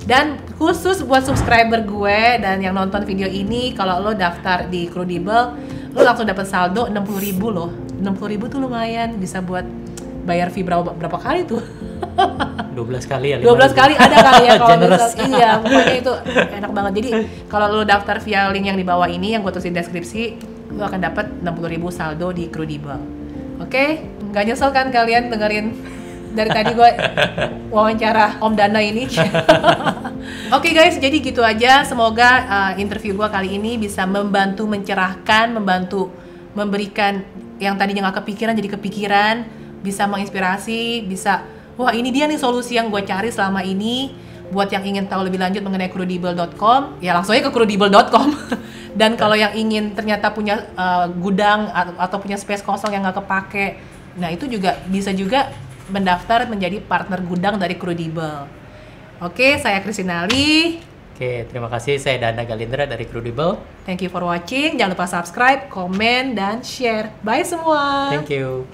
Dan khusus buat subscriber gue dan yang nonton video ini, kalau lo daftar di Crudable, lo langsung dapat saldo 60.000 loh. 60.000 tuh lumayan, bisa buat bayar fee berapa kali tuh? 12 kali ya? 12 kali ada kali ya kalau Generous. iya, pokoknya itu enak banget. Jadi kalau lo daftar via link yang di bawah ini yang gue tulis di deskripsi, lo akan dapat 60.000 saldo di Crudable. Oke? Nggak nyesel kan kalian dengerin dari tadi gue wawancara Om Dana ini. Oke guys, jadi gitu aja. Semoga interview gue kali ini bisa membantu mencerahkan, membantu memberikan yang tadinya nggak kepikiran jadi kepikiran, bisa menginspirasi, bisa wah ini dia nih solusi yang gue cari selama ini. Buat yang ingin tahu lebih lanjut mengenai crudable.com, ya langsung aja ke crudable.com. Dan kalau yang ingin ternyata punya gudang atau punya space kosong yang nggak kepake, nah itu juga bisa juga mendaftar menjadi partner gudang dari Crudable. Oke, saya Christina Ali. Oke, terima kasih. Saya Dana Galindra dari Crudable. Thank you for watching. Jangan lupa subscribe, komen, dan share. Bye semua. Thank you.